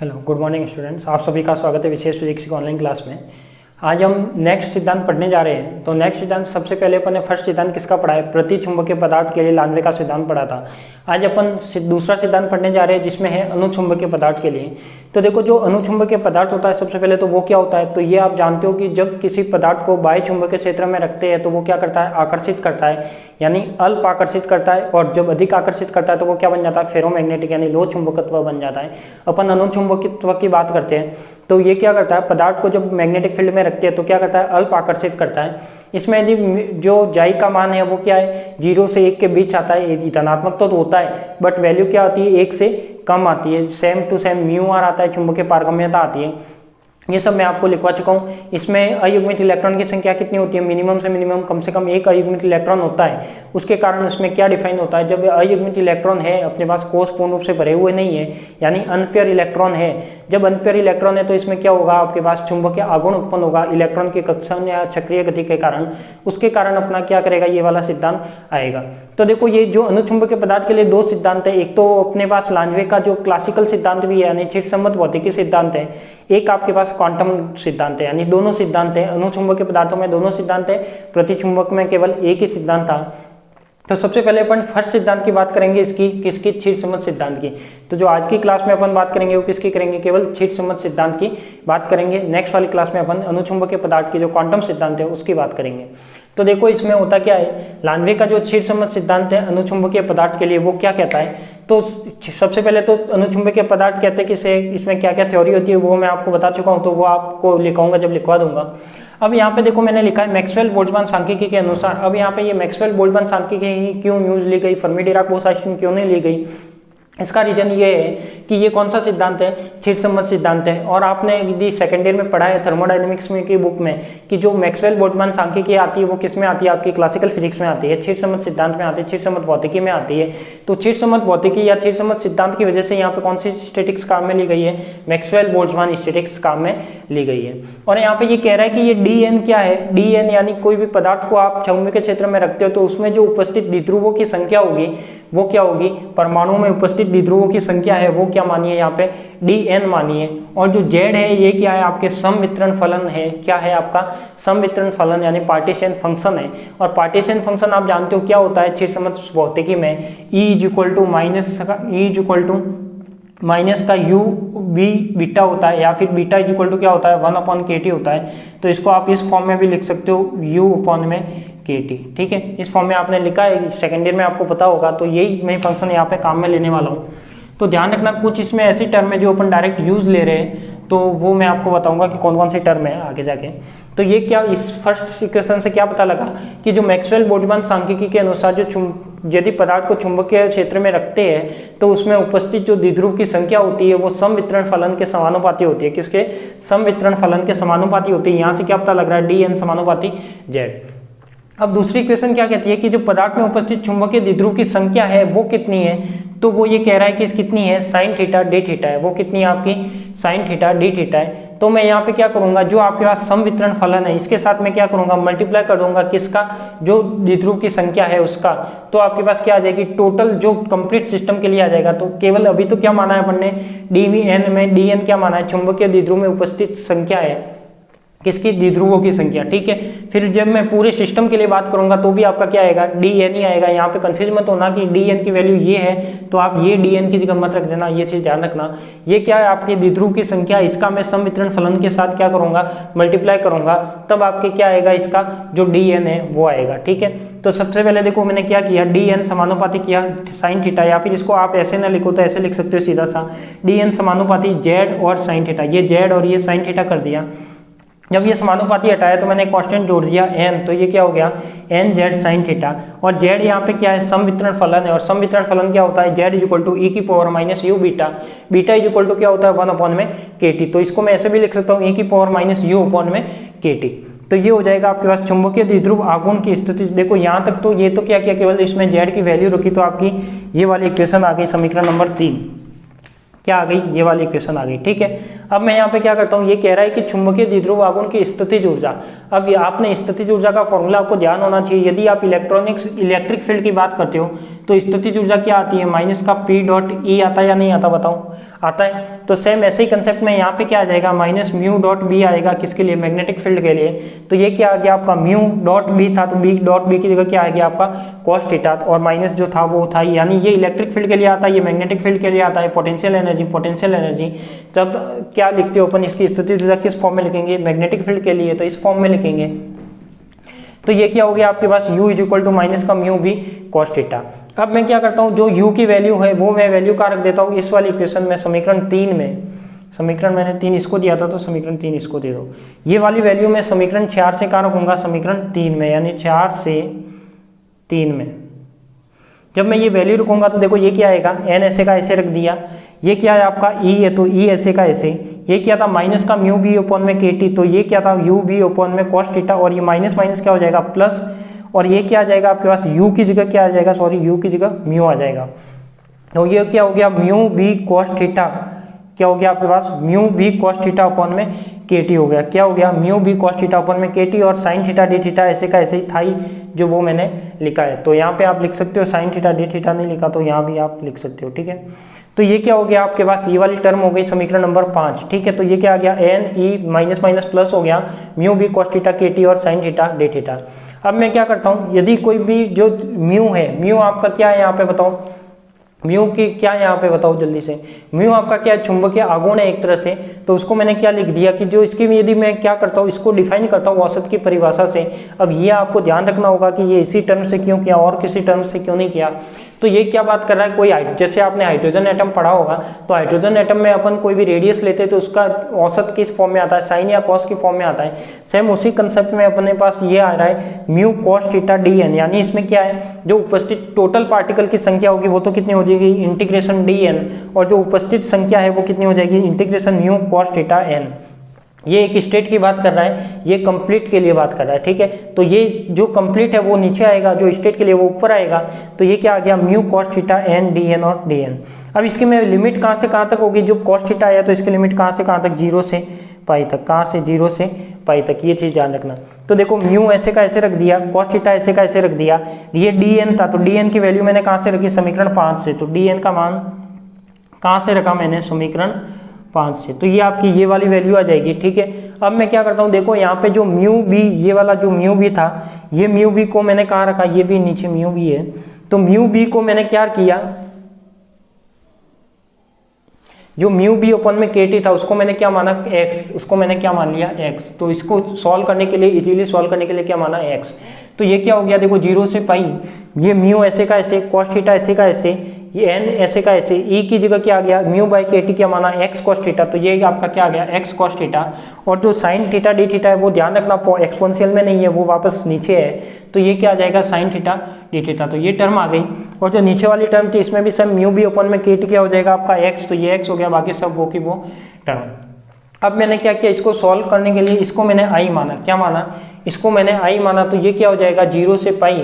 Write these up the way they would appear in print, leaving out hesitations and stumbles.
Hello, good morning students. आप सभी का स्वागत है विशेष फिजिक्स की ऑनलाइन क्लास में। आज हम नेक्स्ट सिद्धांत पढ़ने जा रहे हैं। तो नेक्स्ट सिद्धांत सबसे पहले अपन ने फर्स्ट सिद्धांत किसका पढ़ा है? प्रति चुंबकीय पदार्थ के लिए लानवे का सिद्धांत पढ़ा था। आज अपन दूसरा सिद्धांत पढ़ने जा रहे हैं जिसमें है अनुचुंबकीय पदार्थ के लिए। तो देखो, जो अनुचुंबकीय पदार्थ होता है सबसे पहले तो वो क्या होता है? तो ये आप जानते हो कि जब किसी पदार्थ को बाह्य चुंबकीय क्षेत्र में रखते हैं तो वो क्या करता है? आकर्षित करता है, यानी अल्प आकर्षित करता है। और जब अधिक आकर्षित करता है तो वो क्या बन जाता है? फेरोमैग्नेटिक यानी लो चुंबकत्व बन जाता है। अपन अनुचुंबकत्व की बात करते हैं तो ये क्या करता है? पदार्थ को जब मैग्नेटिक फील्ड में रखते हैं तो क्या करता है? अल्प आकर्षित करता है। इसमें यदि जो जाई का मान है वो क्या है? 0 से 1 के बीच आता है। धनात्मक तो होता है बट वैल्यू क्या आती है? 1 से कम आती है। Same to same mu R आता है, चुंबकीय पारगम्यता आती है। ये सब मैं आपको लिखवा चुका हूँ। इसमें अयुग्मित इलेक्ट्रॉन की संख्या कितनी होती है? मिनिमम से मिनिमम कम से कम एक अयुग्मित इलेक्ट्रॉन होता है। उसके कारण इसमें क्या डिफाइन होता है? जब अयुग्मित इलेक्ट्रॉन है अपने पास, कोष पूर्ण रूप से भरे हुए नहीं है, यानी अनपेयर इलेक्ट्रॉन है। जब अनपेयर इलेक्ट्रॉन है तो इसमें क्या होगा? आपके पास चुंबकीय आघूर्ण उत्पन्न होगा इलेक्ट्रॉन के कक्षन या चक्रीय गति के कारण। उसके कारण अपना क्या करेगा? ये वाला सिद्धांत आएगा। तो देखो, ये जो अनुचुंबकीय पदार्थ के लिए दो सिद्धांत है। एक तो अपने पास लानवे का जो क्लासिकल सिद्धांत भी है यानी चिरसम्मत भौतिकी सिद्धांत है। एक आपके पास क्वांटम सिद्धांत है, यानी दोनों सिद्धांत है। अनुचुंबकीय पदार्थों में दोनों सिद्धांत है, प्रतिचुंबक में केवल एक ही सिद्धांत था। तो सबसे पहले अपन फर्स्ट सिद्धांत की बात करेंगे, इसकी किसकी? क्षीरसम्मत सिद्धांत की। तो जो आज की क्लास में अपन बात करेंगे वो किसकी करेंगे? केवल क्षीरसम्मत सिद्धांत की बात करेंगे। नेक्स्ट वाली क्लास में अपन अनुचुंबकीय पदार्थ की जो क्वांटम सिद्धांत है उसकी बात करेंगे। तो देखो, इसमें होता क्या है? लानवे का जो क्षीरसम्मत सिद्धांत है अनुचुंबकीय पदार्थ के लिए वो क्या कहता है? तो सबसे पहले तो अनुचुंबकीय पदार्थ कहते हैं कि इसमें क्या क्या थ्योरी होती है वो मैं आपको बता चुका हूँ, तो वो आपको लिखाऊंगा जब लिखवा दूंगा। अब यहाँ पे देखो, मैंने लिखा है मैक्सवेल बोल्ट्जमान सांख्यिकी के अनुसार। अब यहाँ पे ये मैक्सवेल बोल्ट्जमान सांख्यिकी ही क्यों यूज ली गई, फर्मी डिराक बोस क्यों नहीं ली गई? इसका रीजन ये है कि ये कौन सा सिद्धांत है? क्षीरसम्मत सिद्धांत है। और आपने यदि सेकेंड ईयर में पढ़ा है थर्मोडायनेमिक्स में की बुक में कि जो मैक्सवेल बोल्ट्जमान सांख्यिकी आती है वो किस में आती है? आपकी क्लासिकल फिजिक्स में आती है, क्षीरसम्मत सिद्धांत में आती है, क्षीरसम्मत भौतिकी में आती है। तो क्षीरसम्मत भौतिकी या क्षीरसम्मत सिद्धांत की वजह से यहाँ पे कौन सी स्टैटिक्स काम में ली गई है? मैक्सवेल बोल्ट्जमान स्टैटिक्स काम में ली गई है। और यहाँ पे ये कह रहा है कि ये dn क्या है? dn यानी कोई भी पदार्थ को आप चुंबकीय क्षेत्र में रखते हो तो उसमें जो उपस्थित द्विध्रुवों की संख्या होगी वो क्या होगी? परमाणु में उपस्थित द्विध्रुवों की संख्या है वो क्या मानिए? यहाँ पे dn मानिए। और जो z है ये क्या है? आपके समवितरण फलन है। क्या है आपका? समवितरण फलन यानी पार्टीशन फंक्शन है। और पार्टीशन फंक्शन आप जानते हो क्या होता है क्षीरसम्मत भौतिकी में? माइनस का u b बीटा होता है, या फिर बीटा इक्वल टू क्या होता है? 1/kt होता है। तो इसको आप इस फॉर्म में भी लिख सकते हो, u/kt। ठीक है, इस फॉर्म में आपने लिखा है, सेकेंड ईयर में आपको पता होगा। तो यही मैं फंक्शन यहाँ पे काम में लेने वाला हूँ। तो ध्यान रखना, कुछ इसमें ऐसी टर्म है जो अपन डायरेक्ट यूज ले रहे हैं, तो वो मैं आपको बताऊंगा कि कौन कौन सी टर्म है आगे जाके। तो ये क्या, इस फर्स्ट इक्वेशन से क्या पता लगा कि जो मैक्सवेल बोल्ट्जमान सांख्यिकी के अनुसार जो यदि पदार्थ को चुंबकीय क्षेत्र में रखते हैं तो उसमें उपस्थित जो द्विध्रुव की संख्या होती है वो समवितरण फलन के समानुपाती होती है। किसके? समवितरण फलन के समानुपाती होती है। यहाँ से क्या पता लग रहा है? dn समानुपाती z। अब दूसरी इक्वेशन क्या कहती है कि जो पदार्थ में उपस्थित चुंबकीय द्विध्रुव की संख्या है वो कितनी है? तो वो ये कह रहा है कि कितनी है? sin थीटा d थीटा है। वो कितनी है आपकी? sin थीटा d थीटा है। तो मैं यहाँ पे क्या करूंगा, जो आपके पास समवितरण फलन है इसके साथ मैं क्या करूंगा? मल्टीप्लाई कर दूंगा। किसका? जो द्विध्रुव की संख्या है उसका। तो आपके पास क्या आ जाएगी? टोटल जो कंप्लीट सिस्टम के लिए आ जाएगा। तो केवल अभी तो क्या माना है अपन ने? dn में dn क्या माना है? चुंबकीय द्विध्रुव में उपस्थित संख्या है। किसकी? द्विध्रुवों की संख्या। ठीक है, फिर जब मैं पूरे सिस्टम के लिए बात करूंगा तो भी आपका क्या आएगा? dn ही आएगा। यहाँ पे कंफ्यूज मत होना कि dn की वैल्यू ये है तो आप ये dn की जगह मत रख देना, ये चीज ध्यान रखना। ये क्या है? आपके द्विध्रुव की संख्या, इसका मैं समवितरण फलन के साथ क्या करूंगा? मल्टीप्लाई करूंगा, तब आपके क्या आएगा? इसका जो dn है वो आएगा। ठीक है, तो सबसे पहले देखो मैंने क्या किया, dn समानुपाती किया sin थीटा, या फिर इसको आप ऐसे ना लिखो तो ऐसे लिख सकते हो सीधा सा, dn समानुपाती z और sin थीटा। ये z और ये sin थीटा कर दिया। जब ये समानुपाती हटाया तो मैंने कांस्टेंट जोड़ दिया n, तो ये क्या हो गया? nz sin theta. और z यहाँ पे क्या है? समवितरण फलन है। और समवितरण फलन क्या होता है? z equal to e⁻u beta. Beta equal to क्या होता है? 1/kt। तो इसको मैं ऐसे भी लिख सकता हूँ e⁻u/kt। तो ये हो जाएगा आपके पास चुंबकीय द्विध्रुव आघूर्ण की स्थिति। देखो यहाँ तक तो ये तो क्या किया, केवल इसमें z की वैल्यू रखी, तो आपकी ये वाली इक्वेशन आ गई, समीकरण नंबर 3। क्या आ गई? ये वाली इक्वेशन आ गई। ठीक है, अब मैं यहाँ पे क्या करता हूँ, ये कह रहा है कि चुंबकीय द्विध्रुव आघूर्ण की स्थितिज ऊर्जा। अब ये आपने स्थितिज ऊर्जा का फॉर्मूला आपको ध्यान होना चाहिए। यदि आप इलेक्ट्रिक फील्ड की बात करते हो तो स्थितिज ऊर्जा क्या आती है? माइनस का P डॉट E आता है या नहीं आता? बताओ। आता है। तो सेम ऐसे ही कंसेप्ट में यहाँ पे क्या आ जाएगा, माइनस म्यू डॉट बी आएगा किसके लिए, मैग्नेटिक फील्ड के लिए। तो ये क्या आ गया आपका म्यू डॉट बी था, तो बी डॉट बी की जगह क्या आ गया आपका कॉस थीटा, और माइनस जो था वो था, यानी ये इलेक्ट्रिक फील्ड के लिए आता है, ये मैग्नेटिक फील्ड के लिए आता है। पोटेंशियल एनर्जी जब क्या लिखते हो अपन, इसकी स्थिति किस फॉर्म में लिखेंगे, मैग्नेटिक फील्ड के लिए तो इस फॉर्म में लिखेंगे। तो ये क्या हो गया आपके पास, u is equal to minus का म्यू बी कॉस थीटा। अब मैं क्या करता हूँ, जो u की वैल्यू है वो मैं वैल्यू कहाँ रख देता हूँ, इस वाली इक्वेशन में, समीकरण 3 में। समीकरण मैंने 3 इसको दिया था, तो समीकरण 3 इसको दे दो। ये वाली वैल्यू मैं समीकरण 4 से कहाँ रखूंगा, समीकरण 3 में, यानी 4 से 3 में जब मैं ये वैल्यू रखूंगा तो देखो ये क्या आएगा, n ऐसे का ऐसे रख दिया, ये क्या है आपका e है तो e ऐसे का ऐसे, ये क्या था माइनस का म्यू बी ओपन में kt, तो ये क्या था u बी ओपन में कॉस थीटा, और ये माइनस माइनस क्या हो जाएगा प्लस, और ये क्या आ जाएगा आपके पास u की जगह क्या आ जाएगा, सॉरी u की जगह म्यू आ जाएगा। तो ये क्या हो गया, म्यू बी कॉस थीटा, क्या हो गया आपके पास, म्यू बी कॉस थीटा अपन में kt हो गया, क्या हो गया, म्यू बी कॉस थीटा अपन में kt, और साइन थीटा डी थीटा ऐसे का ऐसे ही था ही जो वो मैंने लिखा है। तो यहाँ पे आप लिख सकते हो, साइन थीटा डी थीटा नहीं लिखा तो यहाँ भी आप लिख सकते हो, ठीक है। तो ये क्या हो गया आपके पास, ये वाली टर्म हो गई समीकरण नंबर 5, ठीक है। तो ये क्या आ गया, N E minus minus plus हो गया, mu B cos theta kt और साइन थीटा डी थीटा। अब मैं क्या करता हूँ, यदि कोई भी जो म्यू है, म्यू आपका क्या है यहाँ पे बताओ, म्यू की क्या है यहाँ पे बताओ जल्दी से, म्यू आपका क्या है, चुंबकीय आघूर्ण है एक तरह से। तो उसको मैंने क्या लिख दिया कि जो इसकी यदि मैं क्या करता हूँ, इसको डिफाइन करता हूँ औसत की परिभाषा से। अब ये आपको ध्यान रखना होगा कि ये इसी टर्म से क्यों किया और किसी टर्म से क्यों नहीं किया। तो ये क्या बात कर रहा है, कोई जैसे आपने हाइड्रोजन एटम पढ़ा होगा, तो हाइड्रोजन एटम में अपन कोई भी रेडियस लेते हैं तो उसका औसत किस फॉर्म में आता है, साइन या कॉस की फॉर्म में आता है। सेम उसी कंसेप्ट में अपने पास ये आ रहा है mu cos theta D N, यानी इसमें क्या है, जो उपस्थित टोटल पार्टिकल की संख्या होगी वो तो कितनी हो जाएगी, इंटीग्रेशन डी एन, और जो उपस्थित संख्या है वो कितनी हो जाएगी, integration mu cos theta N. ये एक स्टेट की बात कर रहा है, ये कंप्लीट के लिए बात कर रहा है, ठीक है। तो ये जो कंप्लीट है वो नीचे आएगा, जो स्टेट के लिए वो ऊपर आएगा। तो ये क्या आ गया, mu cos theta N D N और डी एन। अब इसकी में लिमिट कहाँ से कहाँ तक होगी, जो कॉस थीटा आया तो इसकी लिमिट कहाँ से कहाँ तक, 0 से पाई तक, कहाँ से 0 से पाई तक, ये चीज़ ध्यान रखना। तो देखो म्यू ऐसे का ऐसे रख दिया, कॉस थीटा ऐसे का ऐसे रख दिया, ये डी एन था, तो डी एन की वैल्यू मैंने कहाँ से रखी, समीकरण 5 से। तो डी एन का मान कहाँ से रखा मैंने, समीकरण 5 से। तो ये आपकी ये वाली वैल्यू आ जाएगी, ठीक है। अब मैं क्या करता हूँ, देखो यहाँ पे जो म्यू बी, ये वाला जो म्यू बी था, ये म्यू बी को मैंने कहाँ रखा, ये भी नीचे म्यू बी है। तो म्यू बी को मैंने क्या किया, जो म्यू बी ओपन में kt था उसको मैंने क्या माना x, उसको मैंने क्या मान लिया x। तो इसको सॉल्व करने के लिए, इजीली सॉल्व करने के लिए क्या माना x। तो ये क्या हो गया, देखो 0 से पाई, ये म्यू ऐसे का ऐसे, कॉस थीटा ऐसे का ऐसे, ये n ऐसे का ऐसे, e की जगह क्या आ गया, म्यू बाई kt क्या माना, x कॉस थीटा। तो ये आपका क्या आ गया, x कॉस थीटा। और जो साइन थीटा डी थीटा है वो ध्यान रखना एक्सपोनेंशियल में नहीं है, वो वापस नीचे है। तो ये क्या आ जाएगा, साइन थीटा डी थीटा। तो ये टर्म आ गई। और जो नीचे वाली टर्म थी इसमें भी सब म्यू बी ओपन में kt क्या हो जाएगा आपका x, तो ये x हो गया, बाकी सब वो की वो टर्म। अब मैंने क्या किया, इसको सॉल्व करने के लिए इसको मैंने i माना, क्या माना, इसको मैंने i माना। तो ये क्या हो जाएगा, 0 से पाई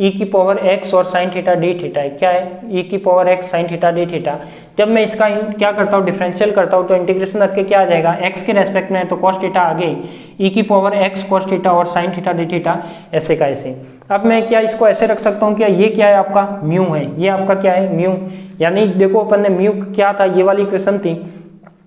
e की पावर x और साइन थीटा डी थीटा है, क्या है, e की power x sine theta D theta. जब मैं इसका क्या करता हूँ, डिफरेंशियल करता हूँ, तो इंटीग्रेशन करके क्या आ जाएगा, x के रेस्पेक्ट में, तो कॉस थीटा आ गई, e की पावर x कॉस थीटा और साइन थीटा डी थीटा ऐसे का ऐसे। अब मैं क्या इसको ऐसे रख सकता हूँ, क्या ये क्या है आपका म्यू है, ये आपका क्या है म्यू, यानी देखो अपन ने म्यू क्या था, ये वाली इक्वेशन थी,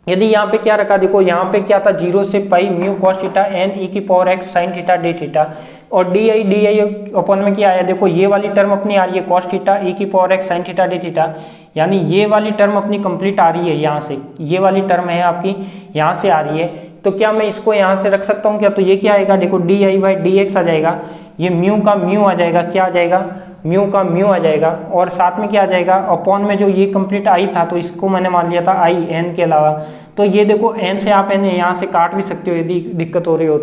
यदि यहाँ पे क्या रखा, देखो यहाँ पे क्या था, 0 से pi mu cos theta n e की power x sine theta D theta, और डी आई अपन में क्या आया, देखो ये वाली टर्म अपनी आ रही है कॉस थीटा ई की power x sine theta D theta, यानी ये वाली टर्म अपनी कंप्लीट आ रही है यहाँ से, ये वाली टर्म है आपकी यहाँ से आ रही है। तो क्या मैं इसको यहाँ से रख सकता हूँ क्या, तो ये क्या आएगा, देखो d I by d x आ जाएगा, ये म्यू का म्यू आ जाएगा, क्या आ जाएगा, म्यू का म्यू आ जाएगा, और साथ में क्या आ जाएगा, अपॉन में जो ये कंप्लीट आई था तो इसको मैंने मान लिया था आई एन के अलावा। तो ये देखो एन से आप एन यहाँ से काट भी सकते हो यदि दिक्कत हो रही हो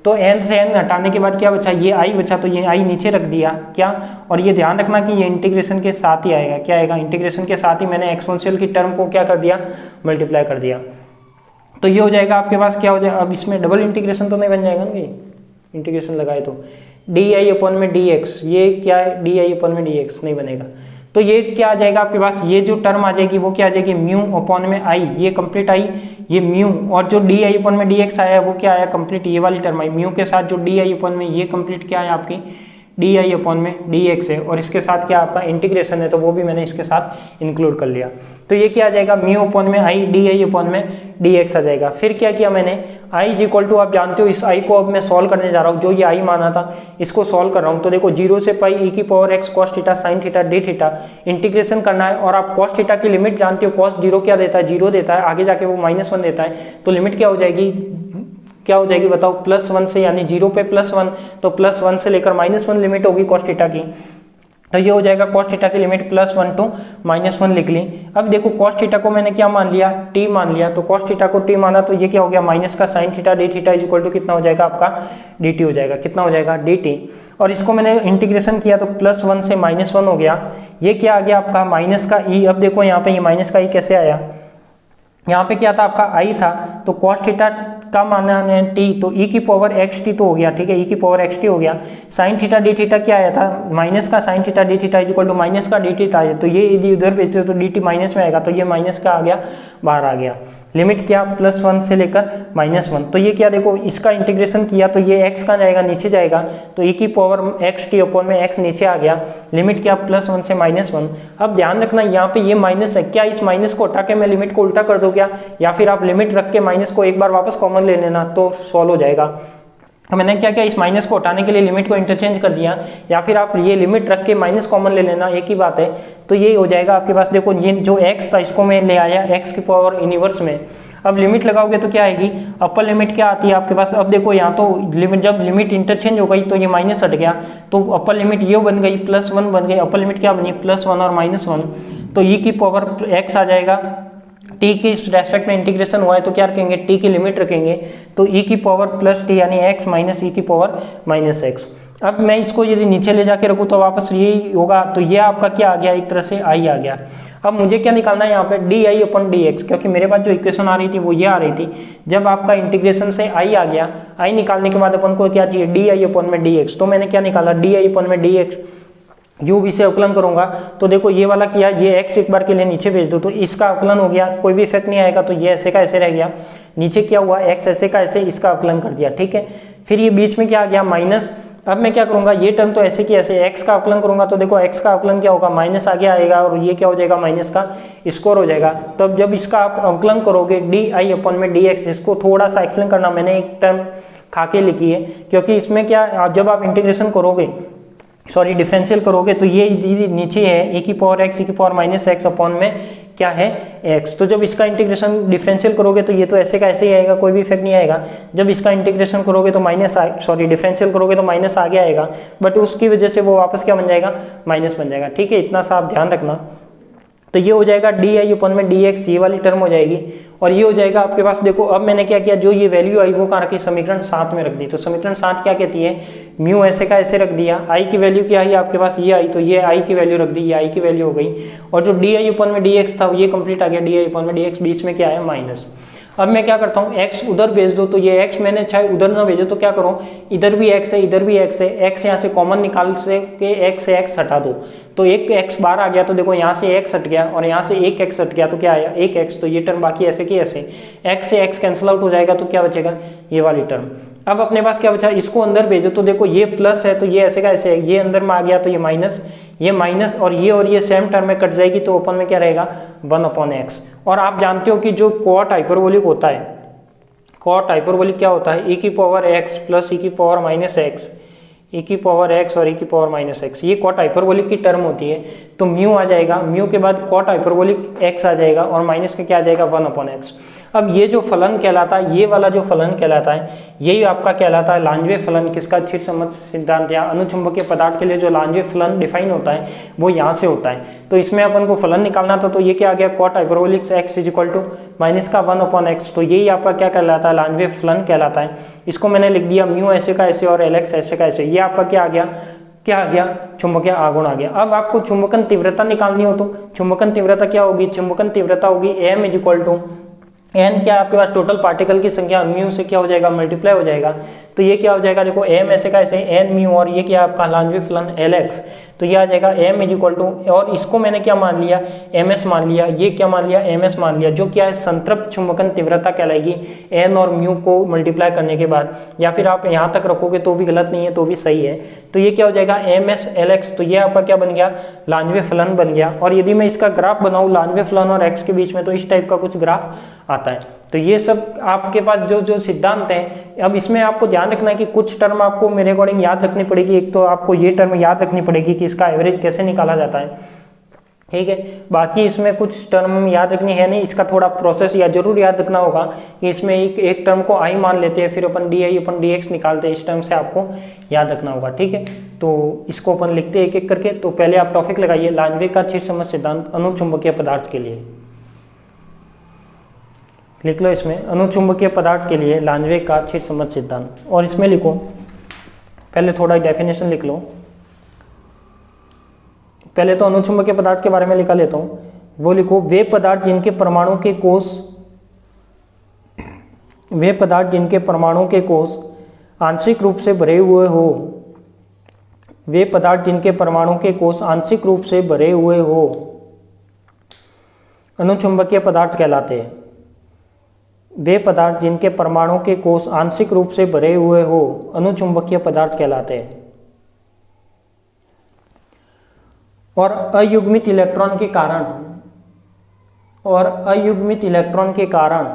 तो एन से एन हटाने के बाद क्या बचा, ये आई बचा, तो ये आई नीचे रख दिया क्या। और ये ध्यान रखना कि ये इंटीग्रेशन के साथ ही आएगा, क्या आएगा, इंटीग्रेशन के साथ ही मैंने एक्सपोनेंशियल की टर्म को क्या कर दिया, मल्टीप्लाई कर दिया। तो ये हो जाएगा आपके पास, क्या हो जाएगा, अब इसमें डबल इंटीग्रेशन तो नहीं बन जाएगा ना, इंटीग्रेशन लगाए तो डी आई अपन में डी एक्स, ये क्या है, डी आई अपन में डी एक्स नहीं बनेगा। तो ये क्या आ जाएगा आपके पास, ये जो टर्म आ जाएगी वो क्या आ जाएगी, म्यू अपॉन में आई, ये कंप्लीट आई, ये म्यू, और जो डी आई अपन में डी एक्स आया वो क्या आया, कंप्लीट ये वाली टर्म आई, म्यू के साथ जो डी आई अपन में ये कंप्लीट क्या है आपकी डी आई अपॉन में डी एक्स है और इसके साथ क्या आपका इंटीग्रेशन है तो वो भी मैंने इसके साथ इंक्लूड कर लिया। तो ये क्या आ जाएगा म्यू अपॉन में आई डी आई अपॉन में डी एक्स आ जाएगा। फिर क्या किया मैंने आई इज इक्वल टू, आप जानते हो इस आई को अब मैं सॉल्व करने जा रहा हूँ, जो ये आई माना था इसको सॉल्व कर रहा हूँ। तो देखो 0 से पाई ई की power x cos theta sine theta D theta integration करना है और आप कॉस थीटा की लिमिट जानते हो, कॉस 0 क्या देता है 0 देता है, आगे जाके वो -1 देता है। तो लिमिट क्या हो जाएगी बताओ +1 से, यानी 0 पे +1 तो +1 से लेकर -1 लिमिट होगी कॉस थीटा की। तो ये हो जाएगा कॉस थीटा की लिमिट +1 टू -1 लिख ली। अब देखो कॉस थीटा को मैंने क्या मान लिया t मान लिया, तो कॉस थीटा को t माना तो ये क्या हो गया माइनस का sine theta D theta is equal to कितना हो जाएगा आपका dt हो जाएगा, कितना हो जाएगा dt। और इसको मैंने इंटीग्रेशन किया तो +1 से -1 हो गया। ये क्या आ गया आपका माइनस का e। अब देखो यहाँ पे ये माइनस का e कैसे आया, यहाँ पे क्या था आपका आई था तो कॉस थीटा का माना है टी, तो ई की पावर एक्स टी तो हो गया, ठीक है ई की पावर एक्स टी हो गया। साइन थीटा डी थीटा क्या आया था माइनस का sine theta D theta equal to minus का डी टी था, तो ये यदि उधर भेजते हो तो डी टी माइनस में आएगा, तो ये माइनस का आ गया बाहर आ गया। लिमिट क्या +1 से लेकर -1। तो ये क्या देखो इसका इंटीग्रेशन किया तो ये x का जाएगा नीचे जाएगा, तो e की पावर एक्स टी अपॉन में x नीचे आ गया। लिमिट क्या +1 से -1। अब ध्यान रखना यहाँ पे ये माइनस है, क्या इस माइनस को हटा के मैं लिमिट को उल्टा कर दूं क्या, या फिर आप लिमिट रख के माइनस को एक बार वापस कॉमन ले लेना तो सॉल्व हो जाएगा। तो मैंने क्या किया इस माइनस को हटाने के लिए लिमिट को इंटरचेंज कर दिया, या फिर आप ये लिमिट रख के माइनस कॉमन ले लेना, एक ही बात है। तो ये हो जाएगा आपके पास, देखो ये जो x था इसको मैं ले आया x की पावर इनवर्स में। अब लिमिट लगाओगे तो क्या आएगी, अपर लिमिट क्या आती है आपके पास। अब देखो यहाँ तो लिमिट जब लिमिट इंटरचेंज हो गई तो ये माइनस हट गया, तो अपर लिमिट ये बन गई +1 बन गई, अपर लिमिट क्या बनी +1 और -1। तो e की पावर x आ जाएगा, t की रेस्पेक्ट में इंटीग्रेशन हुआ है तो क्या रखेंगे t की लिमिट रखेंगे, तो e की पावर +t यानी x माइनस e की पावर -x। अब मैं इसको यदि नीचे ले जाके रखूँ तो वापस यही होगा, तो ये आपका क्या आ गया एक तरह से i आ गया। अब मुझे क्या निकालना है यहाँ पे डी आई अपन डी एक्स, क्योंकि मेरे पास जो इक्वेशन आ रही थी वो ये आ रही थी। जब आपका इंटीग्रेशन से आई आ गया, आई निकालने के बाद अपन को क्या चाहिए डी आई अपन में डी एक्स। तो मैंने क्या निकाला डी आई अपन में डी एक्स, यू भी से अवकलन करूंगा तो देखो ये वाला किया, ये x एक बार के लिए नीचे भेज दो तो इसका अवकलन हो गया, कोई भी इफेक्ट नहीं आएगा, तो ये ऐसे का ऐसे रह गया। नीचे क्या हुआ x ऐसे का ऐसे, इसका अवकलन कर दिया, ठीक है। फिर ये बीच में क्या आ गया माइनस। अब मैं क्या करूंगा ये टर्म तो ऐसे की ऐसे x का अवकलन करूंगा तो देखो x का अवकलन क्या होगा माइनस आगे आएगा और ये क्या हो जाएगा माइनस का स्क्वायर हो जाएगा। तो अब जब इसका आप अवकलन करोगे डी आई अपन में डी एक्स, इसको थोड़ा सा एक्सप्लेन करना, मैंने एक टर्म खा के लिखी है, क्योंकि इसमें क्या जब आप इंटीग्रेशन करोगे डिफरेंशियल करोगे तो ये नीचे है e की पावर x e की पावर -x अपॉन में क्या है x। तो जब इसका इंटीग्रेशन डिफरेंशियल करोगे तो ये तो ऐसे का ऐसे ही आएगा, कोई भी इफेक्ट नहीं आएगा। जब इसका इंटीग्रेशन करोगे तो डिफरेंशियल करोगे तो माइनस आगे आएगा, बट उसकी वजह से वो वापस क्या बन जाएगा माइनस बन जाएगा, ठीक है। इतना सा आप ध्यान रखना। तो ये हो जाएगा डी आई अपन में डी एक्स, ये वाली टर्म हो जाएगी। और ये हो जाएगा आपके पास, देखो अब मैंने क्या किया, जो ये वैल्यू आई वो कहाँ रखी समीकरण 7 में रख दी। तो समीकरण 7 क्या कहती है, म्यू ऐसे का ऐसे रख दिया, आई की वैल्यू क्या आई आपके पास ये आई, तो ये आई की वैल्यू रख दी, ये आई की वैल्यू हो गई। और जो डी आई अपन में डी एक्स था ये कंप्लीट आ गया, डी आई अपन में डी एक्स, बीच में क्या है माइनस। अब मैं क्या करता हूँ x उधर भेज दो, तो ये x मैंने चाहे उधर ना भेजो तो क्या करो, इधर भी x है इधर भी x है, x यहाँ से कॉमन निकाल से के x से x हटा दो, तो एक x बाहर आ गया, तो देखो यहाँ से x हट गया और यहाँ से एक x हट गया, तो क्या आया एक x। तो ये टर्म बाकी ऐसे की ऐसे, x से x कैंसिल आउट हो जाएगा, तो क्या बचेगा ये वाली टर्म। अब अपने पास क्या बचा, इसको अंदर भेजो, तो देखो ये प्लस है तो ये ऐसे का ऐसे है, ये अंदर में आ गया तो ये माइनस और ये सेम टर्म में कट जाएगी, तो ओपन में क्या रहेगा 1/x। और आप जानते हो कि जो कॉट हाइपरबोलिक होता है, कॉट हाइपरबोलिक क्या होता है, e की पावर x प्लस e की पावर -x, e की पावर x और e की पावर -x, ये कॉट हाइपरबोलिक की टर्म होती है। तो म्यू आ जाएगा, म्यू के बाद कॉट हाइपरबोलिक x आ जाएगा और माइनस का क्या आ जाएगा 1/x। अब ये जो फलन कहलाता है, ये वाला जो फलन कहलाता है, यही आपका कहलाता है लांजवे फलन। किसका, छिरसमत सिद्धांत या अनुचुंबकीय पदार्थ के लिए जो लांजवे फलन डिफाइन होता है वो यहाँ से होता है। तो इसमें अपन को फलन निकालना था, तो ये क्या आ गया cot hyperbolic x is equal to minus का 1/x। तो यही आपका क्या कहलाता है लांजवे फलन कहलाता है। इसको मैंने लिख दिया म्यू ऐसे का ऐसे और LX ऐसे का ऐसे। ये आपका क्या आ गया चुंबकीय आघूर्ण आ गया। अब आपको चुंबकन तीव्रता निकालनी हो तो चुंबकन तीव्रता क्या होगी, चुंबकन तीव्रता होगी m is equal to n, क्या आपके पास टोटल पार्टिकल की संख्या म्यू से क्या हो जाएगा मल्टीप्लाई हो जाएगा। तो ये क्या हो जाएगा, देखो m ऐसे का ऐसे n म्यू और ये क्या आपका लांजवे फलन LX। तो ये आ जाएगा m इज इक्वल टू, और इसको मैंने क्या मान लिया, ms मान लिया, ये क्या मान लिया, ms मान लिया, जो क्या है संतृप्त चुंबकन तीव्रता कहलाएगी n और म्यू को मल्टीप्लाई करने के बाद, या फिर आप यहाँ तक रखोगे तो भी गलत नहीं है, तो भी सही है। तो ये क्या हो जाएगा ms lx, तो ये आपका क्या बन गया, लांजवे फलन बन गया। और यदि मैं इसका ग्राफ बनाऊँ लांजवे फलन और x के बीच में, तो इस टाइप का कुछ ग्राफ आता है। तो ये सब आपके पास जो जो सिद्धांत हैं, अब इसमें आपको ध्यान रखना है कि कुछ टर्म आपको मेरे अकॉर्डिंग याद रखनी पड़ेगी। एक तो आपको ये टर्म याद रखनी पड़ेगी कि इसका एवरेज कैसे निकाला जाता है, ठीक है। बाकी इसमें कुछ टर्म याद रखनी है नहीं, इसका थोड़ा प्रोसेस या जरूर याद रखना होगा कि इसमें एक टर्म को आई मान लेते हैं, फिर अपन डी आई अपन डी एक्स निकालते हैं, इस टर्म से आपको याद रखना होगा, ठीक है। तो इसको अपन लिखते हैं एक एक करके। तो पहले आप टॉपिक लगाइए लांजवे का क्षीर समझ सिद्धांत अनुचुंबकीय पदार्थ के लिए, लिख लो इसमें अनुचुंबकीय पदार्थ के लिए लांजवे का क्षीर समझ सिद्धांत, और इसमें लिखो पहले थोड़ा डेफिनेशन लिख लो। पहले तो अनुचुंबकीय पदार्थ के बारे में लिखा लेता हूँ, वो लिखो वे पदार्थ जिनके परमाणु के कोष आंशिक रूप से भरे हुए हो, वे पदार्थ जिनके परमाणु के कोष आंशिक रूप से भरे हुए हो अनुचुंबकीय पदार्थ कहलाते हैं। वे पदार्थ जिनके परमाणु के कोष आंशिक रूप से भरे हुए हो अनुचुंबकीय पदार्थ कहलाते हैं। और अयुग्मित इलेक्ट्रॉन के कारण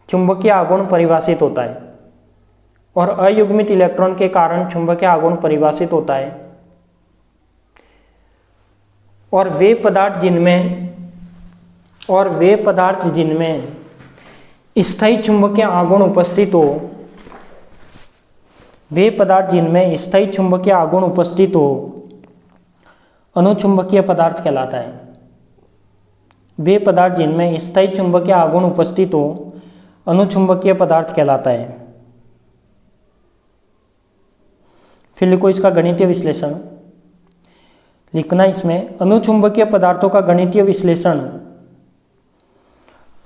चुंबकीय आघूर्ण परिभाषित होता है, और अयुग्मित इलेक्ट्रॉन के कारण चुंबकीय आघूर्ण परिभाषित होता है। और वे पदार्थ जिनमें स्थायी चुंबकीय आघूर्ण उपस्थित हो, वे पदार्थ जिनमें स्थायी चुंबकीय आघूर्ण उपस्थित हो अनुचुंबकीय पदार्थ कहलाता है। वे पदार्थ जिनमें स्थायी चुंबकीय आघूर्ण उपस्थित हो अनुचुंबकीय पदार्थ कहलाता है। फिर लिखो इसका गणितीय विश्लेषण, लिखना इसमें अनुचुंबकीय पदार्थों का गणितीय विश्लेषण,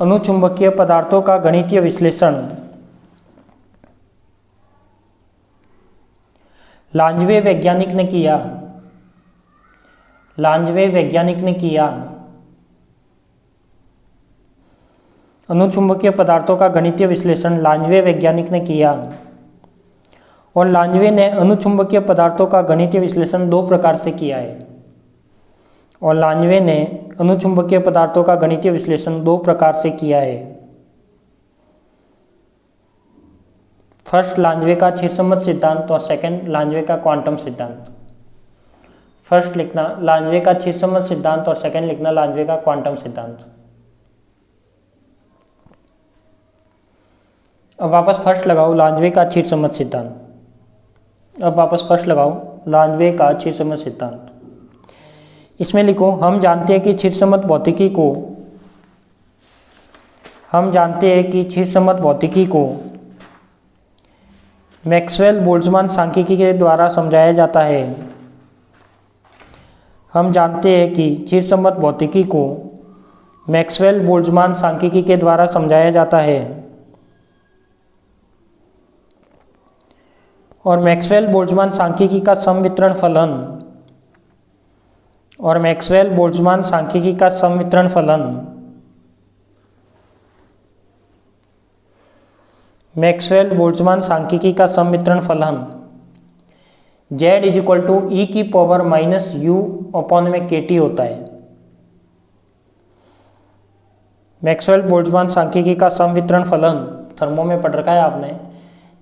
अनुचुंबकीय पदार्थों का गणितीय विश्लेषण लांजवे वैज्ञानिक ने किया। अनुचुंबकीय पदार्थों का गणितीय विश्लेषण लांजवे वैज्ञानिक ने किया। और लांजवे ने अनुचुंबकीय पदार्थों का गणितीय विश्लेषण दो प्रकार से किया है। और लांजवे ने अनुचुंबकीय पदार्थों का गणितीय विश्लेषण दो प्रकार से किया है। फर्स्ट लांजवे का क्षीर समझ सिद्धांत और सेकंड लांजवे का क्वांटम सिद्धांत। फर्स्ट लिखना लांजवे का क्षीर समझ सिद्धांत और सेकंड लिखना लांजवे का क्वांटम सिद्धांत। अब वापस फर्स्ट लगाओ लांजवे का क्षीर समझ सिद्धांत। अब वापस फर्स्ट लगाओ लांजवे का क्षीर समझ सिद्धांत। इसमें लिखो हम जानते हैं कि क्षीर समझ भौतिकी को मैक्सवेल बोल्ट्जमान सांख्यिकी के द्वारा समझाया जाता है। हम जानते हैं कि क्षीर समझ भौतिकी को मैक्सवेल बोल्ट्जमान सांख्यिकी के द्वारा समझाया जाता है। और मैक्सवेल बोल्ट्जमान सांख्यिकी का संवितरण फलन z इज इक्वल टू ई की पावर माइनस यू अपॉन में KT होता है। मैक्सवेल बोल्ट्जमान सांख्यिकी का संवितरण फलन थर्मो में पढ़ रखा है आपने,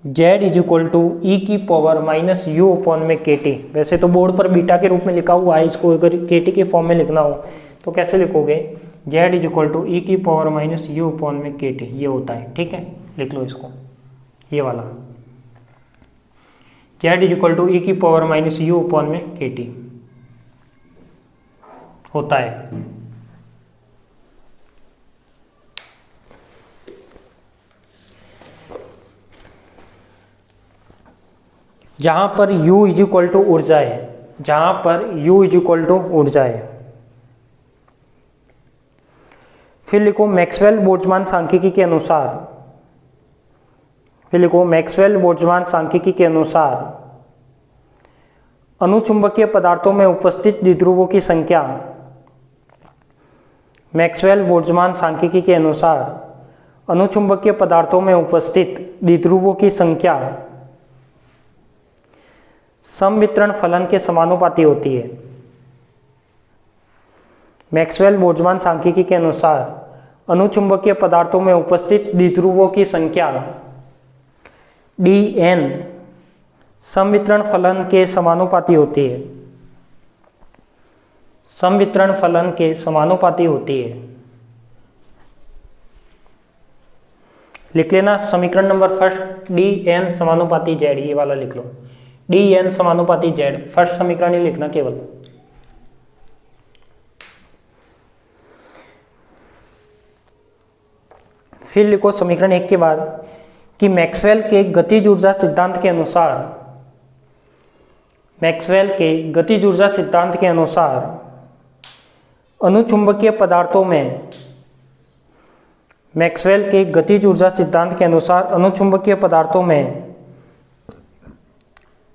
z इज इक्वल टू ई की पावर माइनस यू अपॉन में KT। वैसे तो बोर्ड पर बीटा के रूप में लिखा हुआ है, इसको अगर KT के फॉर्म में लिखना हो तो कैसे लिखोगे, z इज इक्वल टू ई की पावर माइनस यू अपॉन में KT, ये होता है, ठीक है। लिख लो इसको, ये वाला z इज इक्वल टू ई की पावर माइनस यू अपॉन में KT होता है। जहां पर u इज इक्वल टू ऊर्जा है, फिर लिखो मैक्सवेल बोल्ट्जमान सांख्यिकी के अनुसार अनुचुंबकीय पदार्थों में उपस्थित द्विध्रुवों की संख्या मैक्सवेल बोल्ट्जमान सांख्यिकी के अनुसार अनुचुंबकीय पदार्थों में उपस्थित द्विध्रुवों की संख्या समवितरण फलन के समानुपाती होती है। मैक्सवेल बोल्ट्जमान सांख्यिकी के अनुसार अनुचुंबकीय पदार्थों में उपस्थित द्विध्रुवों की संख्या dn समवितरण फलन के समानुपाती होती है। समवितरण फलन के समानुपाती होती है। लिख लेना समीकरण नंबर फर्स्ट dn समानुपाती z, ये वाला लिख लो, dn समानुपाती z, फर्स्ट समीकरण ही लिखना केवल। फिर लिखो समीकरण 1 के बाद कि मैक्सवेल के गतिज ऊर्जा सिद्धांत के अनुसार, मैक्सवेल के गतिज ऊर्जा सिद्धांत के अनुसार अनुचुंबकीय पदार्थों में, मैक्सवेल के गतिज ऊर्जा सिद्धांत के अनुसार अनुचुंबकीय पदार्थों में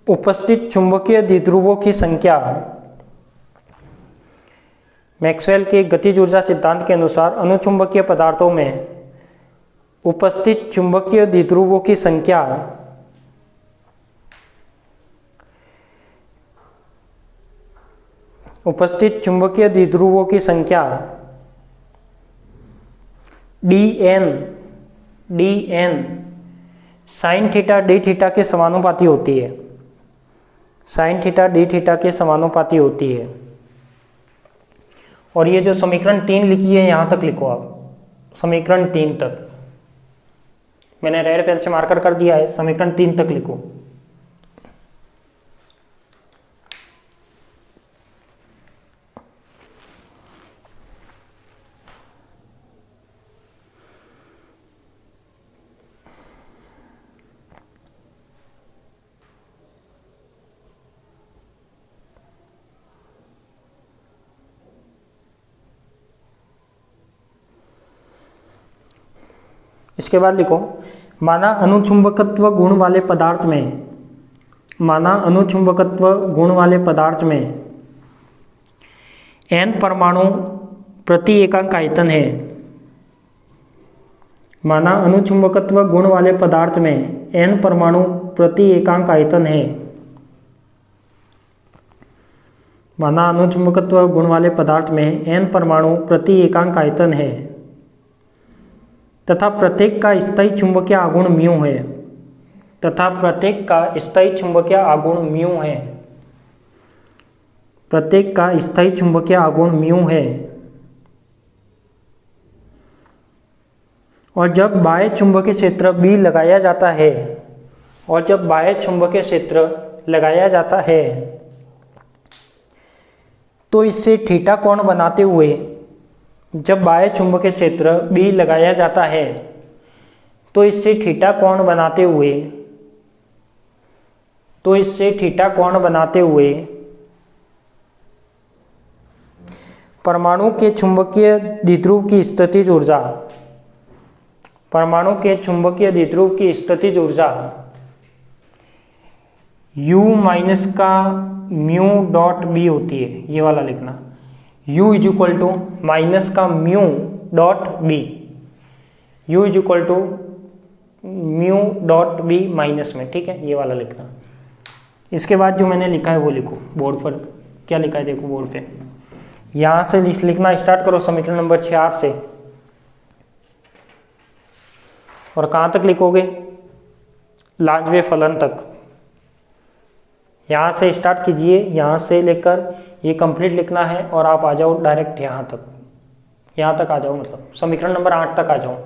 उपस्थित चुंबकीय द्विध्रुवों की संख्या, मैक्सवेल के गतिज ऊर्जा सिद्धांत के अनुसार अनुचुंबकीय पदार्थों में उपस्थित चुंबकीय द्विध्रुवों की संख्या उपस्थित चुंबकीय द्विध्रुवों की संख्या dn sign theta D theta के समानुपाती होती है। साइन थीटा डी थीटा के समानुपाती होती है। और ये जो समीकरण 3 लिखी है यहाँ तक लिखो आप, समीकरण 3 तक मैंने रेड पेन से मार्कर कर दिया है, समीकरण 3 तक लिखो। इसके बाद लिखो, माना अनुचुंबकत्व गुण वाले पदार्थ में, माना अनुचुंबकत्व गुण वाले पदार्थ में n परमाणु प्रति एकांक आयतन है। माना अनुचुंबकत्व गुण वाले पदार्थ में n परमाणु प्रति एकांक आयतन है। माना अनुचुंबकत्व गुण वाले पदार्थ में n परमाणु प्रति एकांक आयतन है तथा प्रत्येक का स्थायी चुंबकीय आघूर्ण म्यू है, तथा प्रत्येक का स्थायी चुंबकीय आघूर्ण म्यू है, प्रत्येक का स्थायी चुंबकीय आघूर्ण म्यू है। और जब बाह्य चुंबकीय क्षेत्र B लगाया जाता है, और जब बाह्य चुंबकीय क्षेत्र लगाया जाता है तो इससे थीटा कोण बनाते हुए, जब बाह्य चुंबकीय क्षेत्र B लगाया जाता है तो इससे थीटा कोण बनाते हुए, तो इससे थीटा कोण बनाते हुए परमाणु के चुंबकीय द्विध्रुव की स्थितिज ऊर्जा, परमाणु के चुंबकीय द्विध्रुव की स्थितिज ऊर्जा U माइनस का म्यू डॉट बी होती है। ये वाला लिखना, U is equal to minus का mu dot B, U is equal to mu dot B minus में, ठीक है, ये वाला लिखना। इसके बाद जो मैंने लिखा है वो लिखो बोर्ड पर, क्या लिखा है देखो बोर्ड पे, यहाँ से लिखना स्टार्ट करो समीकरण नंबर 4 से। और कहाँ तक लिखोगे, लांजवे फलन तक। यहाँ से स्टार्ट कीजिए, यहाँ से लेकर ये कंप्लीट लिखना है और आप आ जाओ डायरेक्ट यहाँ तक आ जाओ, मतलब समीकरण नंबर 8 तक आ जाओ।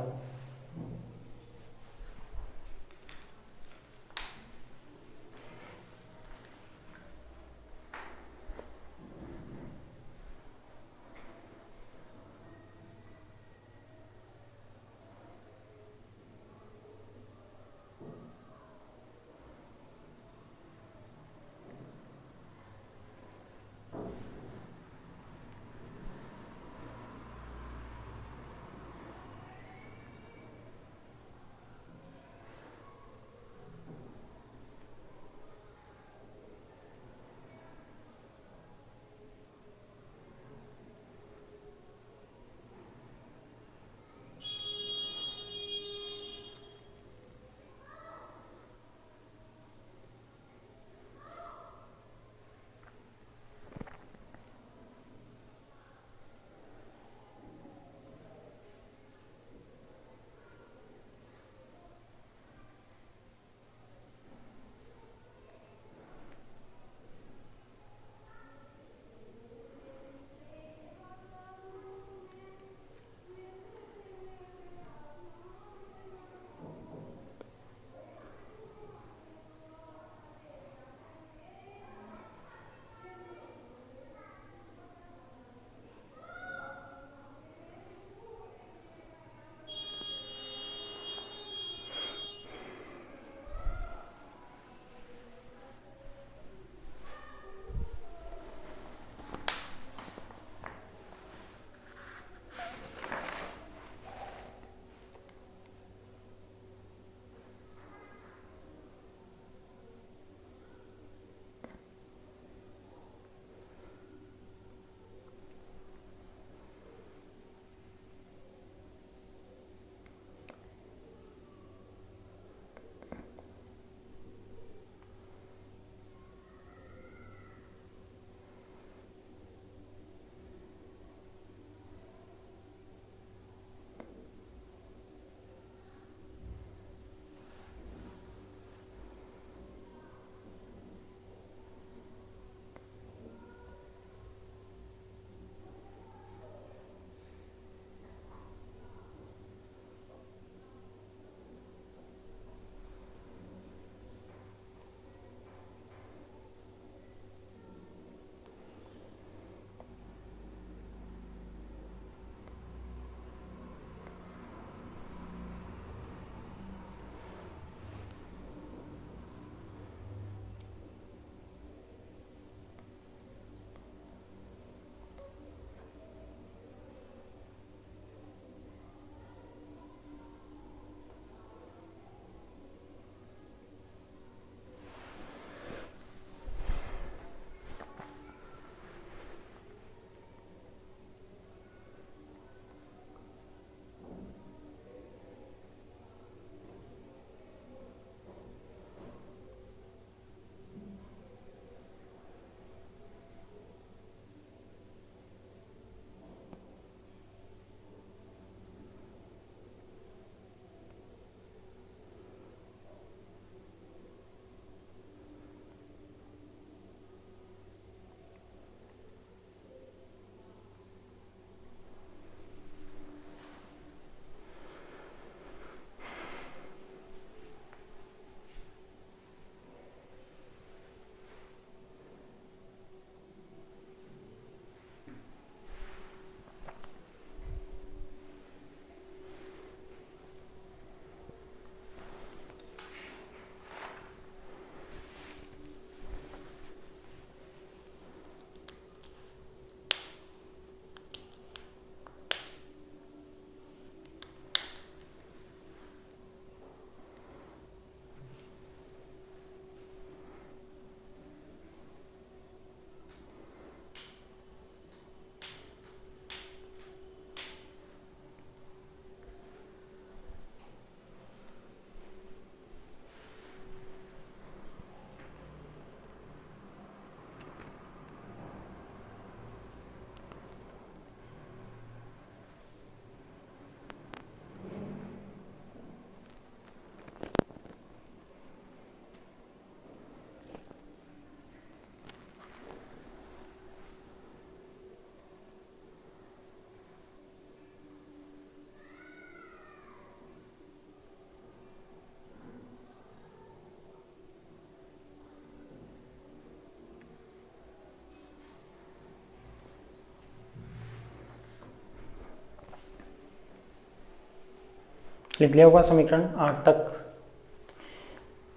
लिख लिया होगा समीकरण 8 तक।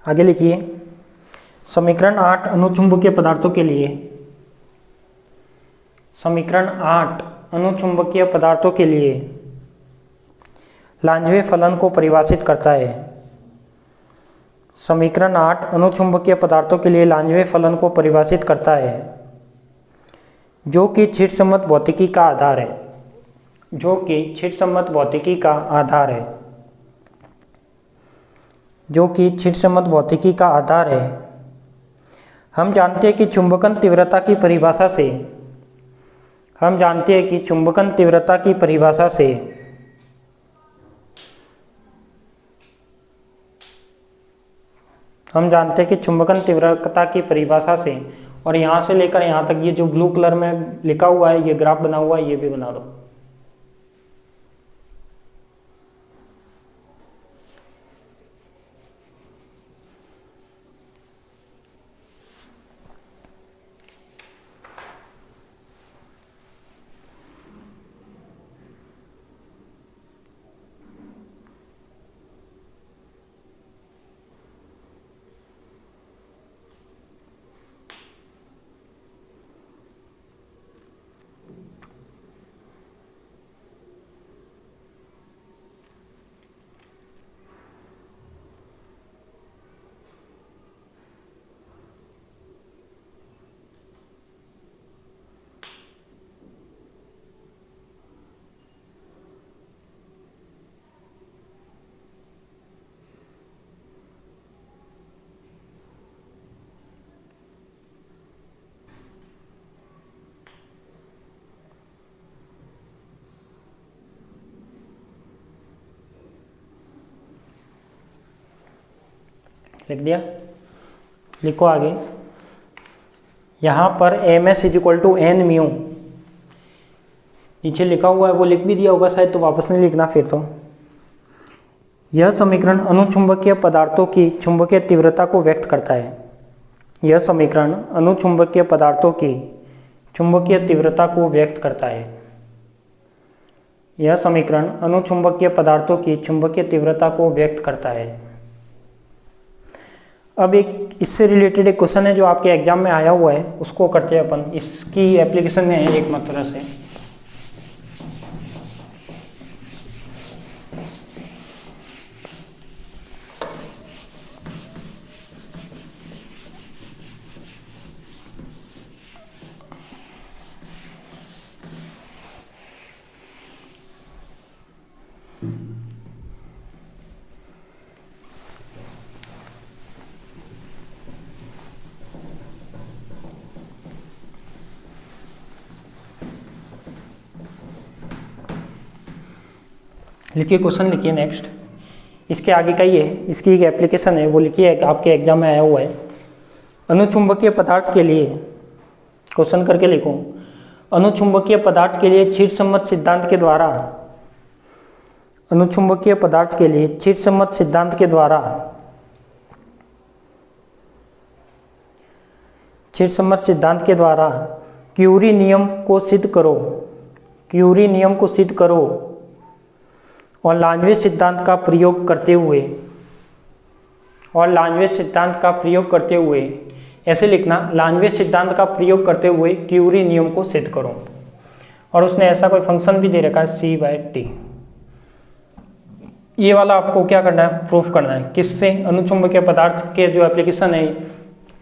आगे लिखिए समीकरण 8 अनुचुंबकीय पदार्थों के लिए। समीकरण 8 अनुचुंबकीय पदार्थों के लिए लांजवे फलन को परिभाषित करता है। समीकरण 8 अनुचुंबकीय पदार्थों के लिए लांजवे फलन को परिभाषित करता है, जो कि चिरसम्मत भौतिकी का आधार है। जो कि चिरसम्मत भौतिकी का आधार है। जो कि चिरसम्मत भौतिकी का आधार है। हम जानते हैं कि चुंबकन तीव्रता की परिभाषा से हम जानते हैं कि चुंबकन तीव्रता की परिभाषा से हम जानते हैं कि चुंबकन तीव्रता की परिभाषा से, और यहाँ से लेकर यहाँ तक ये जो ब्लू कलर में लिखा हुआ है, ये ग्राफ बना हुआ है, ये भी बना दो। लिख दिया। लिखो आगे। यहाँ पर ms equal to N mu नीचे लिखा हुआ है, वो लिख भी दिया होगा शायद, तो वापस नहीं लिखना फिर तो। यह समीकरण अनुचुंबकीय पदार्थों की चुंबकीय तीव्रता को व्यक्त करता है। यह समीकरण अनुचुंबकीय पदार्थों की चुंबकीय तीव्रता को व्यक्त करता है। यह समीकरण अनुचुंबकीय पदार्थों की चुंबकीय तीव्रता को व्यक्त करता है। अब एक इससे रिलेटेड एक क्वेश्चन है जो आपके एग्जाम में आया हुआ है, उसको करते हैं अपन। इसकी एप्लीकेशन है एक मात्रा से। लिखिए क्वेश्चन, लिखिए नेक्स्ट। इसके आगे का ही है, इसकी एक एप्लीकेशन है, वो लिखिए, आपके एग्जाम में आया हुआ है। अनुचुंबकीय पदार्थ के लिए क्वेश्चन करके लिखो। अनुचुंबकीय पदार्थ के लिए चिरसम्मत सिद्धांत के द्वारा अनुचुंबकीय पदार्थ के लिए चिरसम्मत सिद्धांत के द्वारा चिरसम्मत सिद्धांत के द्वारा क्यूरी नियम को सिद्ध करो। क्यूरी नियम को सिद्ध करो और लांजवे सिद्धांत का प्रयोग करते हुए ऐसे लिखना, लांजवे सिद्धांत का प्रयोग करते हुए क्यूरी नियम को सिद्ध करो। और उसने ऐसा कोई फंक्शन भी दे रखा है c/t। ये वाला आपको क्या करना है, प्रूफ करना है। किससे? अनुचुंबकीय पदार्थ के जो एप्लीकेशन है,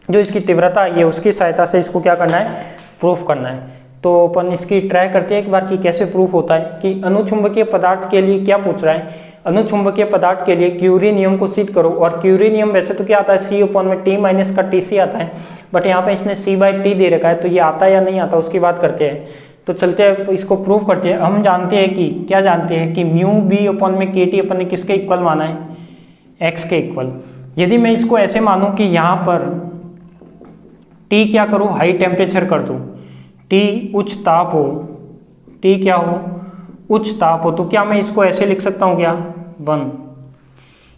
जो इसकी तीव्रता है, उसकी सहायता से इसको क्या करना है, प्रूफ करना है। तो अपन इसकी ट्राई करते हैं एक बार कि कैसे प्रूफ होता है। कि अनुचुंबकीय पदार्थ के लिए क्या पूछ रहा है, अनुचुंबकीय पदार्थ के लिए क्यूरी नियम को सिद्ध करो। और क्यूरी नियम वैसे तो क्या आता है, c/t - का TC आता है, बट यहाँ पे इसने c/t दे रखा है, तो ये आता या नहीं आता उसकी बात करते हैं। तो चलते हैं इसको प्रूफ करते हैं। हम जानते हैं कि क्या जानते हैं कि μb/kT अपन ने किसके इक्वल माना है, x के इक्वल। यदि मैं इसको ऐसे मानूं कि यहाँ पर T क्या करूँ, हाई टेम्परेचर कर दूँ, T उच्च ताप हो, T क्या हो, उच्च ताप हो, तो क्या मैं इसको ऐसे लिख सकता हूँ, क्या 1?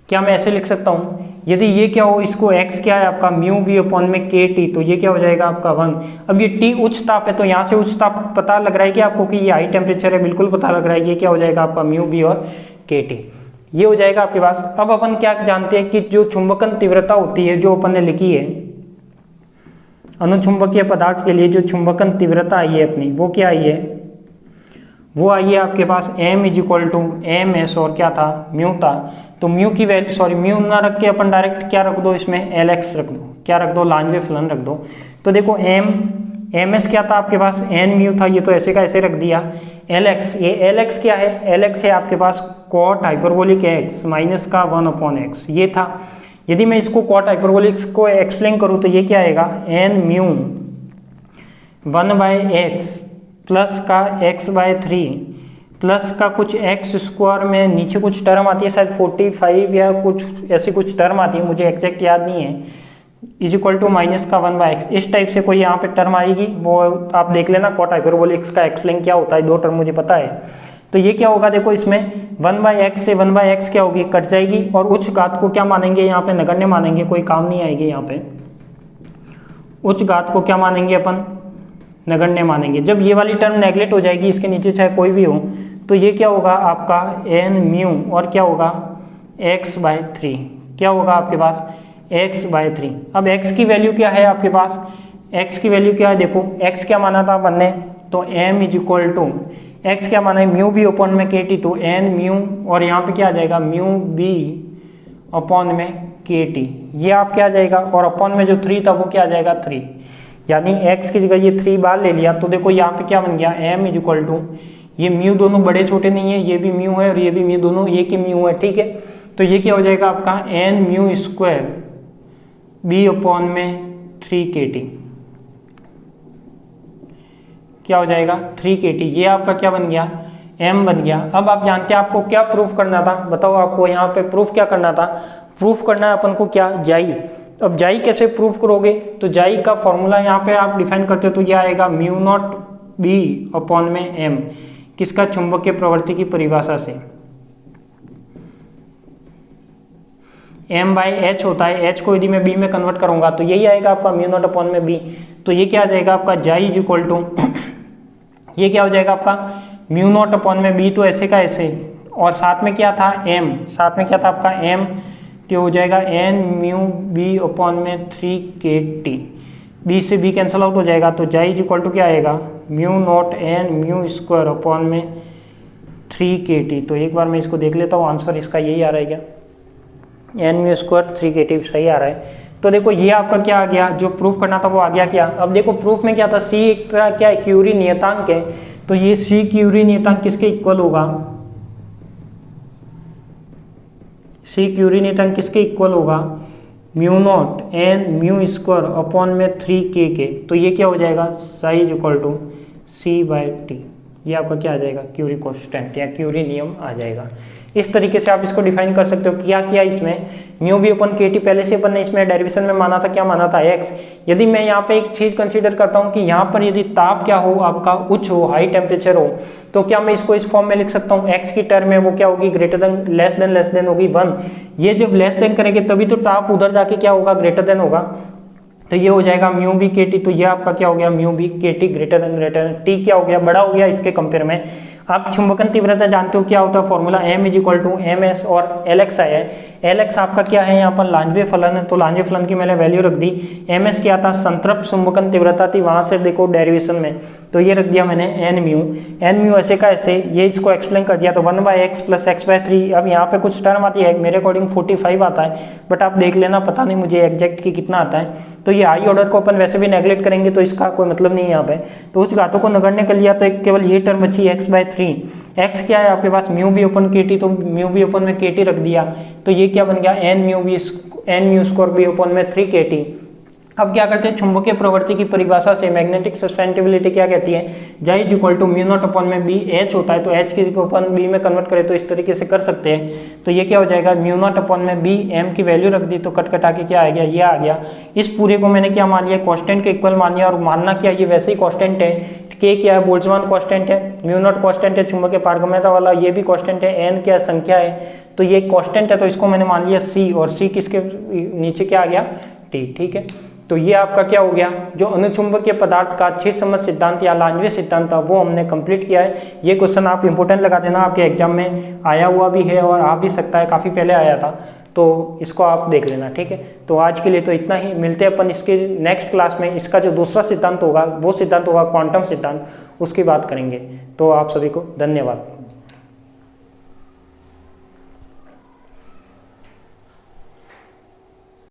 क्या मैं ऐसे लिख सकता हूँ? यदि ये क्या हो, इसको x क्या है आपका μb/kT, तो ये क्या हो जाएगा आपका 1। अब ये T उच्च ताप है, तो यहाँ से उच्च ताप पता लग रहा है कि आपको कि ये हाई टेम्परेचर है, बिल्कुल पता लग रहा है। ये क्या हो जाएगा आपका μb और kT। ये हो जाएगा आपके पास। अब अपन क्या जानते हैं कि जो चुंबकन तीव्रता होती है जो अपन ने लिखी है अनुचुंबकीय पदार्थ के लिए, जो चुंबकन तीव्रता आई है अपनी, वो क्या आई है, वो आई है आपके पास m is equal to M S और क्या था, म्यू था। तो म्यू की वैल्यू, सॉरी म्यू ना रख के अपन डायरेक्ट क्या रख दो इसमें, एल एक्स रख दो, क्या रख दो, लांजवे फलन रख दो। तो देखो एम एस क्या था आपके पास, एन म्यू था, ये तो ऐसे का ऐसे रख दिया। एल एक्स, ये एल एक्स क्या है, एल एक्स है आपके पास कॉट हाइपरबोलिक एक्स माइनस का 1/x, ये था। यदि मैं इसको कॉट हाइपरबोलिक को एक्सप्लेन करूँ तो ये क्या आएगा, एन म्यू 1/x प्लस का x/3 प्लस का कुछ एक्स स्क्वायर में नीचे कुछ टर्म आती है शायद 45 या कुछ ऐसी कुछ टर्म आती है, मुझे एग्जैक्ट याद नहीं है, इज इक्वल टू माइनस का 1/x। इस टाइप से कोई यहाँ पे टर्म आएगी, वो आप देख लेना कॉट हाइपरबोलिक का एक्सप्लेन क्या होता है, 2 टर्म मुझे पता है। तो ये क्या होगा, देखो इसमें 1/x से 1/x क्या होगी, कट जाएगी, और उच्च घात को क्या मानेंगे यहाँ पे, नगण्य मानेंगे, कोई काम नहीं आएगी यहाँ पे। उच्च घात को क्या मानेंगे अपन, नगण्य मानेंगे। जब ये वाली टर्म नेगलेक्ट हो जाएगी, इसके नीचे चाहे कोई भी हो, तो ये क्या होगा आपका एन म्यू और क्या होगा x/3, क्या होगा आपके पास x/3। अब x की वैल्यू क्या है आपके पास, x की वैल्यू क्या है, देखो x क्या माना था अपन ने, तो m is equal to x क्या माना है, म्यू बी अपॉन में kt, तो n म्यू और यहाँ पे क्या आ जाएगा म्यू बी अपॉन में kt, ये आप क्या आ जाएगा, और अपॉन में जो 3 था वो क्या आ जाएगा 3, यानी x की जगह ये 3 बार ले लिया। तो देखो यहाँ पे क्या बन गया, m इज इक्वल टू, ये म्यू दोनों बड़े छोटे नहीं है, ये भी म्यू है और ये भी म्यू, दोनों एक ही म्यू है, ठीक है। तो ये क्या हो जाएगा आपका n mu square b upon में 3kt, क्या हो जाएगा 3kt, ये आपका क्या बन गया, m बन गया। अब आप जानते हैं आपको क्या प्रूफ करना था, बताओ आपको यहाँ पे प्रूफ क्या करना था, प्रूफ करना है अपन को क्या, जाई। अब जाई कैसे प्रूफ करोगे, तो जाई का फॉर्मूला यहाँ पे आप डिफाइन करते हो तो ये आएगा म्यू नॉट बी अपॉन में एम, किसका, चुंबकीय प्रवृत्ति की परिभाषा से। m/h होता है, h को यदि मैं b में कन्वर्ट करूंगा तो यही आएगा आपका म्यू नॉट अपॉन में b। तो ये क्या आ जाएगा आपका जाई इज इक्वल टू, ये क्या हो जाएगा आपका म्यू नॉट अपॉन में b, तो ऐसे का ऐसे, और साथ में क्या था m, साथ में क्या था आपका m, तो हो जाएगा n म्यू b अपॉन में 3kt, b से b कैंसिल आउट हो जाएगा, तो जाई इज इक्वल टू क्या आएगा mu naught n mu square upon में 3kt। तो एक बार मैं इसको देख लेता हूँ, आंसर इसका यही आ रहा है क्या, n म्यू स्क्वायर 3kt सही आ रहा है। तो देखो ये आपका क्या आ गया, जो प्रूफ करना था वो आ गया क्या। अब देखो प्रूफ में क्या था, c एक तरह क्या है क्यूरी नियतांक है, तो ये c क्यूरी नियतांक किसके इक्वल होगा, c क्यूरी नियतांक किसके इक्वल होगा, mu naught n mu square upon में 3k के। तो ये क्या हो जाएगा, Sai is equal to c/t, ये आपका क्या आ जाएगा, क्यूरी कांस्टेंट या क्यूरी नियम आ जाएगा। इस तरीके से आप इसको डिफाइन कर सकते हो। क्या किया इसमें, म्यू बी अपन kt पहले से अपन ने इसमें डेरिवेशन में माना था, क्या माना था x। यदि मैं यहाँ पे एक चीज कंसीडर करता हूँ कि यहाँ पर यदि ताप क्या हो आपका उच्च हो, हाई टेम्परेचर हो, तो क्या मैं इसको इस फॉर्म में लिख सकता हूँ, x की टर्म में वो क्या होगी, ग्रेटर देन लेस देन होगी 1। ये जब लेस देन करेंगे तभी तो ताप उधर जाके क्या होगा, ग्रेटर देन होगा। तो ये हो जाएगा म्यू बी kt, तो ये आपका क्या हो गया mu B kt greater than t क्या हो गया, बड़ा हो गया इसके कंपेयर में। आप चुंबकन तीव्रता जानते हो क्या होता है formula, m is equal to M S और एल एक्स आया है। एल एक्स आपका क्या है यहाँ पर लांजवे फलन है, तो लांजवे फलन की मैंने वैल्यू रख दी। एम एस क्या था, संतृप्त चुंबकन तीव्रता थी, वहां से देखो डेरिवेशन में, तो ये रख दिया मैंने एन म्यू ऐसे का ऐसे, ये इसको एक्सप्लेन कर दिया। तो 1/x प्लस x/3, अब यहाँ पे कुछ टर्म आती है, मेरे अकॉर्डिंग 45 आता है, बट आप देख लेना, पता नहीं मुझे एग्जैक्ट की कितना आता है। तो ये हाई ऑर्डर को अपन वैसे भी नेगलेक्ट करेंगे तो इसका कोई मतलब नहीं है यहाँ पे। तो उच्च घातों को नगण्य कर लिया तो केवल ये टर्म बची x/3। x क्या है आपके पास, म्यू बी अपन kt, तो म्यू बी अपन में kt रख दिया, तो ये क्या बन गया n म्यू स्क्वायर बी अपन में 3kt। अब क्या करते हैं, चुंबकीय प्रवृत्ति की परिभाषा से मैग्नेटिक सस्टेनेबिलिटी क्या कहती है, J is equal to mu not upon में बी, H होता है, तो H की अपन बी में कन्वर्ट करें तो इस तरीके से कर सकते हैं। तो ये क्या हो जाएगा, म्यू नॉट अपॉन में बी, M की वैल्यू रख दी, तो कट कटा के क्या आ गया, ये आ गया। इस पूरे को मैंने क्या मान लिया, कॉन्स्टेंट के इक्वल मान लिया, और मानना क्या, ये वैसे ही कॉन्स्टेंट है। K क्या है, बोल्ट्जमान कॉन्स्टेंट है, म्यू नॉट कॉन्स्टेंट है चुंबकीय पारगम्यता वाला, ये भी कॉन्स्टेंट है, N क्या संख्या है, तो ये कॉन्स्टेंट है, तो इसको मैंने मान लिया C, और C किसके नीचे क्या आ गया, T, ठीक है। तो ये आपका क्या हो गया, जो अनुचुंबकीय पदार्थ का क्षेत्रसमझ सिद्धांत या लांजवे सिद्धांत था वो हमने कंप्लीट किया है। ये क्वेश्चन आप इंपोर्टेंट लगा देना, आपके एग्जाम में आया हुआ भी है और आ भी सकता है, काफ़ी पहले आया था, तो इसको आप देख लेना, ठीक है। तो आज के लिए तो इतना ही, मिलते हैं अपन इसके नेक्स्ट क्लास में। इसका जो दूसरा सिद्धांत होगा वो सिद्धांत होगा क्वांटम सिद्धांत, उसकी बात करेंगे। तो आप सभी को धन्यवाद।